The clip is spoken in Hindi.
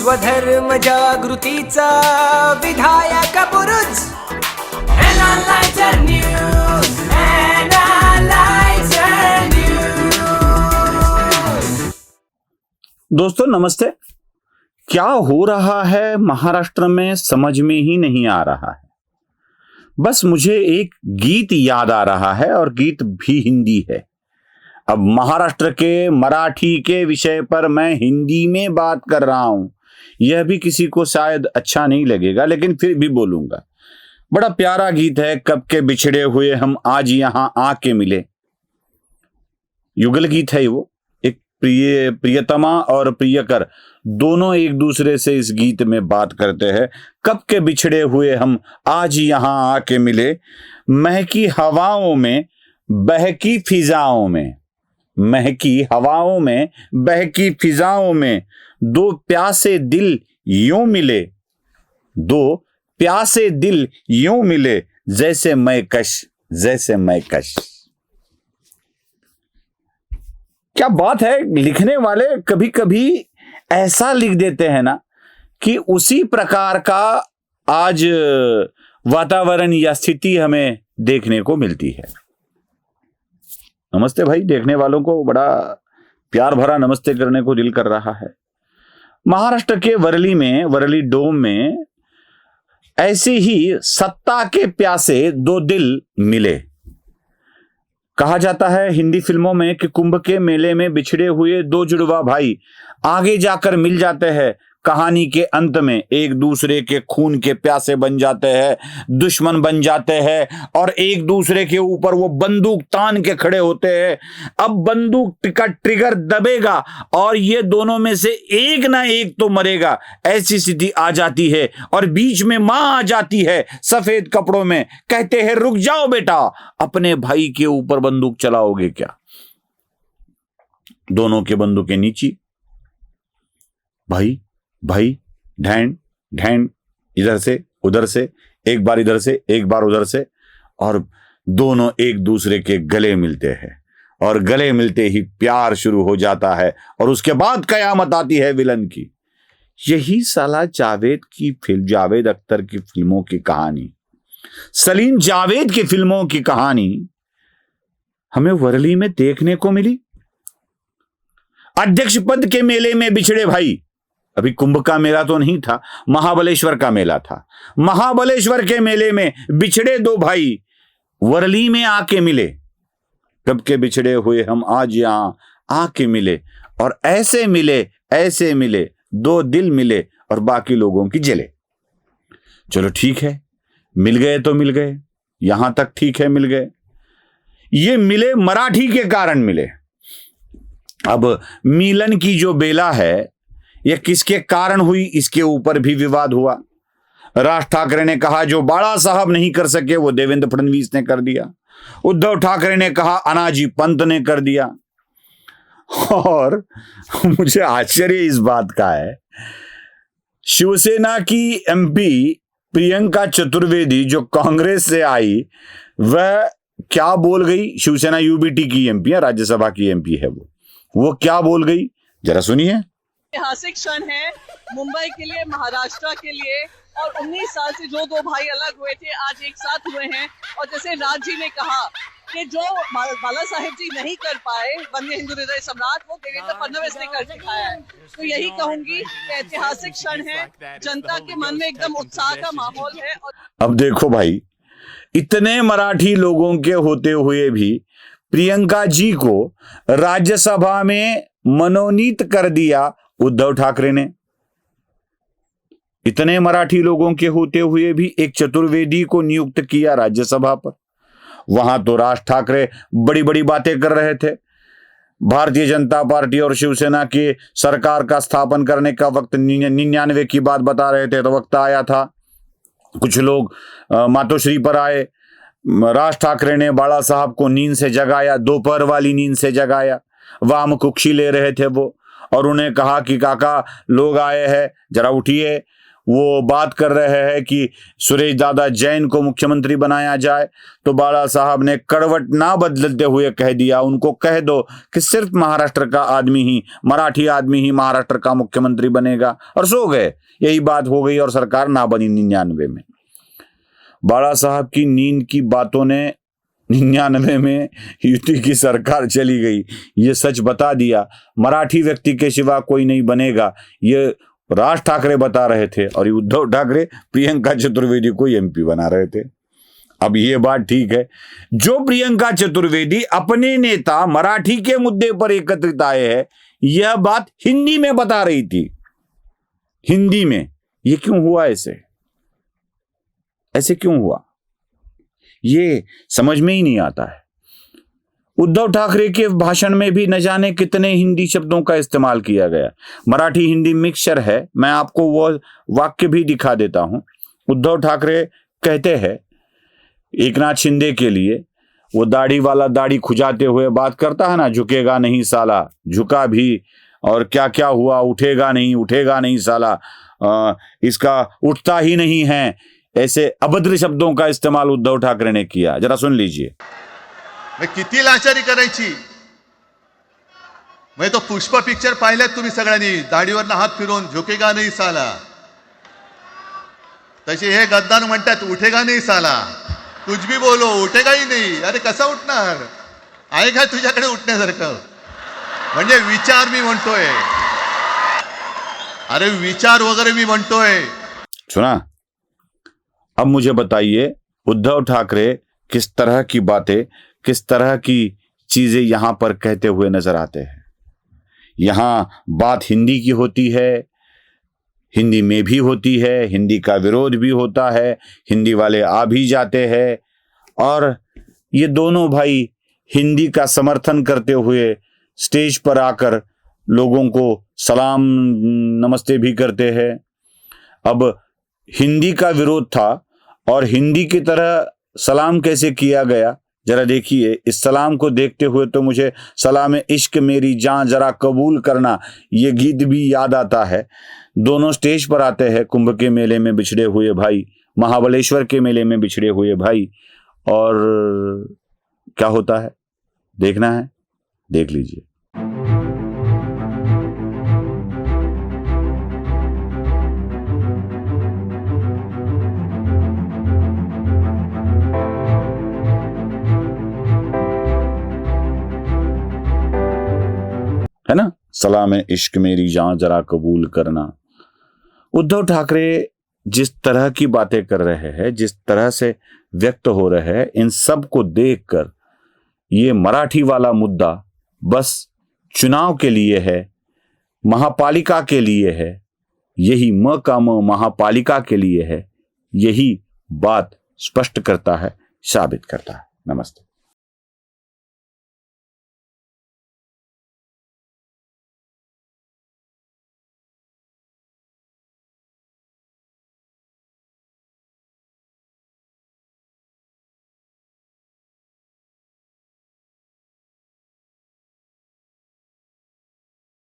स्वधर्म जागृतीचा विधायक बुरुज एनालायझर न्यूज, एनालायझर न्यूज। दोस्तों नमस्ते। क्या हो रहा है महाराष्ट्र में समझ में ही नहीं आ रहा है। बस मुझे एक गीत याद आ रहा है और गीत भी हिंदी है। अब महाराष्ट्र के मराठी के विषय पर मैं हिंदी में बात कर रहा हूं। यह भी किसी को शायद अच्छा नहीं लगेगा, लेकिन फिर भी बोलूंगा। बड़ा प्यारा गीत है। कब के बिछड़े हुए हम आज यहां आके मिले। युगल गीत है वो। एक प्रियतमा और प्रियकर दोनों एक दूसरे से इस गीत में बात करते हैं। कब के बिछड़े हुए हम आज यहां आके मिले, महकी हवाओं में बहकी फिजाओं में, महकी हवाओं में बहकी फिजाओं में दो प्यासे दिल यूं मिले, दो प्यासे दिल यूं मिले, जैसे मैं कश, जैसे मैं कश। क्या बात है। लिखने वाले कभी कभी ऐसा लिख देते हैं ना कि उसी प्रकार का आज वातावरण या स्थिति हमें देखने को मिलती है। नमस्ते भाई। देखने वालों को बड़ा प्यार भरा नमस्ते करने को दिल कर रहा है। महाराष्ट्र के वरली में, वरली डोम में ऐसे ही सत्ता के प्यासे दो दिल मिले। कहा जाता है हिंदी फिल्मों में कि कुंभ के मेले में बिछड़े हुए दो जुड़वा भाई आगे जाकर मिल जाते हैं। कहानी के अंत में एक दूसरे के खून के प्यासे बन जाते हैं, दुश्मन बन जाते हैं और एक दूसरे के ऊपर वो बंदूक तान के खड़े होते हैं। अब बंदूक का ट्रिगर दबेगा और ये दोनों में से एक ना एक तो मरेगा। ऐसी स्थिति आ जाती है और बीच में मां आ जाती है सफेद कपड़ों में। कहते हैं रुक जाओ बेटा, अपने भाई के ऊपर बंदूक चलाओगे क्या। दोनों के बंदूकें नीची। भाई भाई ढैंड ढैंड, इधर से उधर से, एक बार इधर से एक बार उधर से, और दोनों एक दूसरे के गले मिलते हैं और गले मिलते ही प्यार शुरू हो जाता है और उसके बाद कयामत आती है विलन की। यही साला जावेद की फिल्म, जावेद अख्तर की फिल्मों की कहानी, सलीम जावेद की फिल्मों की कहानी हमें वरली में देखने को मिली। अध्यक्ष पद के मेले में बिछड़े भाई। अभी कुंभ का मेला तो नहीं था, महाबलेश्वर का मेला था। महाबलेश्वर के मेले में बिछड़े दो भाई वरली में आके मिले। कब के बिछड़े हुए हम आज यहां आके मिले, और ऐसे मिले, ऐसे मिले, दो दिल मिले और बाकी लोगों की जले। चलो ठीक है, मिल गए तो मिल गए, यहां तक ठीक है, मिल गए। ये मिले मराठी के कारण मिले। अब मिलन की जो बेला है यह किसके कारण हुई, इसके ऊपर भी विवाद हुआ। राज ठाकरे ने कहा जो बाला साहब नहीं कर सके वो देवेंद्र फडणवीस ने कर दिया। उद्धव ठाकरे ने कहा अनाजी पंत ने कर दिया। और मुझे आश्चर्य इस बात का है, शिवसेना की एमपी प्रियंका चतुर्वेदी जो कांग्रेस से आई, वह क्या बोल गई। शिवसेना यूबीटी की एमपी है, राज्यसभा की एमपी है वो क्या बोल गई, जरा सुनिए। ऐतिहासिक क्षण है मुंबई के लिए, महाराष्ट्र के लिए, और 19 साल से जो दो भाई अलग हुए थे आज एक साथ हुए हैं। और जैसे राज जी ने कहा कि जो बाला साहेब जी नहीं कर पाए वन्य हिंदू हृदय सम्राट, वो देवेंद्र फडणवीस ने कर दिखाया है। तो यही कहूंगी कि ऐतिहासिक क्षण है, जनता के मन में एकदम उत्साह का माहौल है। अब देखो भाई, इतने मराठी लोगों के होते हुए भी प्रियंका जी को राज्यसभा में मनोनीत कर दिया उद्धव ठाकरे ने। इतने मराठी लोगों के होते हुए भी एक चतुर्वेदी को नियुक्त किया राज्यसभा पर। वहां तो राज ठाकरे बड़ी बड़ी बातें कर रहे थे। भारतीय जनता पार्टी और शिवसेना की सरकार का स्थापन करने का वक्त 99 की बात बता रहे थे, तो वक्त आया था। कुछ लोग मातोश्री पर आए। राज ठाकरे ने बाला साहब को नींद से जगाया, दोपहर वाली नींद से जगाया। वाम कुक्षी ले रहे थे वो, और उन्हें कहा कि काका लोग आए हैं, जरा उठिए। वो बात कर रहे हैं कि सुरेश दादा जैन को मुख्यमंत्री बनाया जाए, तो बाला साहब ने करवट ना बदलते हुए कह दिया, उनको कह दो कि सिर्फ महाराष्ट्र का आदमी ही, मराठी आदमी ही महाराष्ट्र का मुख्यमंत्री बनेगा, और सो गए। यही बात हो गई और सरकार ना बनी 99 में। बाला साहब की नींद की बातों ने 99 में युति की सरकार चली गई, ये सच बता दिया। मराठी व्यक्ति के सिवा कोई नहीं बनेगा, ये राज ठाकरे बता रहे थे, और उद्धव ठाकरे प्रियंका चतुर्वेदी को एमपी बना रहे थे। अब ये बात ठीक है, जो प्रियंका चतुर्वेदी अपने नेता मराठी के मुद्दे पर एकत्रित आए हैं, यह बात हिंदी में बता रही थी। हिंदी में ये क्यों हुआ? ऐसे क्यों हुआ? ये समझ में ही नहीं आता है। उद्धव ठाकरे के भाषण में भी न जाने कितने हिंदी शब्दों का इस्तेमाल किया गया। मराठी हिंदी मिक्सचर है। मैं आपको वो वाक्य भी दिखा देता हूं। उद्धव ठाकरे कहते हैं एकनाथ शिंदे के लिए, वो दाढ़ी वाला दाढ़ी खुजाते हुए बात करता है ना, झुकेगा नहीं साला, झुका भी, और क्या क्या हुआ, उठेगा नहीं साला, इसका उठता ही नहीं है। ऐसे अभद्र शब्दों का इस्तेमाल उद्धव ठाकरे ने किया। जरा सुन लीजिए। मैं किती लाचारी करायची? मैं तो पुष्प पिक्चर पाहिल्यात तुम्ही सगळ्यांनी, दाढीवरनं हात फिरवून झुकेगा नाही साला, तसे हे गद्दार म्हणतात उठेगा नाही साला, कुछ भी बोलो उठेगा ही नाही। अरे कसा उठणार? आहे काय तुझ्याकडे उठण्यासारखं? म्हणजे विचार मी म्हणतोय, अरे विचार वगैरे मी म्हणतोय। सुना? अब मुझे बताइए उद्धव ठाकरे किस तरह की बातें, किस तरह की चीजें यहां पर कहते हुए नजर आते हैं। यहां बात हिंदी की होती है, हिंदी में भी होती है, हिंदी का विरोध भी होता है, हिंदी वाले आ भी जाते हैं, और ये दोनों भाई हिंदी का समर्थन करते हुए स्टेज पर आकर लोगों को सलाम नमस्ते भी करते हैं। अब हिंदी का विरोध था और हिंदी की तरह सलाम कैसे किया गया, जरा देखिए। इस सलाम को देखते हुए तो मुझे सलाम इश्क मेरी जान जरा कबूल करना, ये गीत भी याद आता है। दोनों स्टेज पर आते हैं, कुंभ के मेले में बिछड़े हुए भाई, महाबलेश्वर के मेले में बिछड़े हुए भाई, और क्या होता है देखना है, देख लीजिए। है ना, सलाम इश्क मेरी जान जरा कबूल करना। उद्धव ठाकरे जिस तरह की बातें कर रहे हैं, जिस तरह से व्यक्त हो रहे हैं, इन सब को देखकर ये मराठी वाला मुद्दा बस चुनाव के लिए है, महापालिका के लिए है, यही म का म महापालिका के लिए है, यही बात स्पष्ट करता है, साबित करता है। नमस्ते।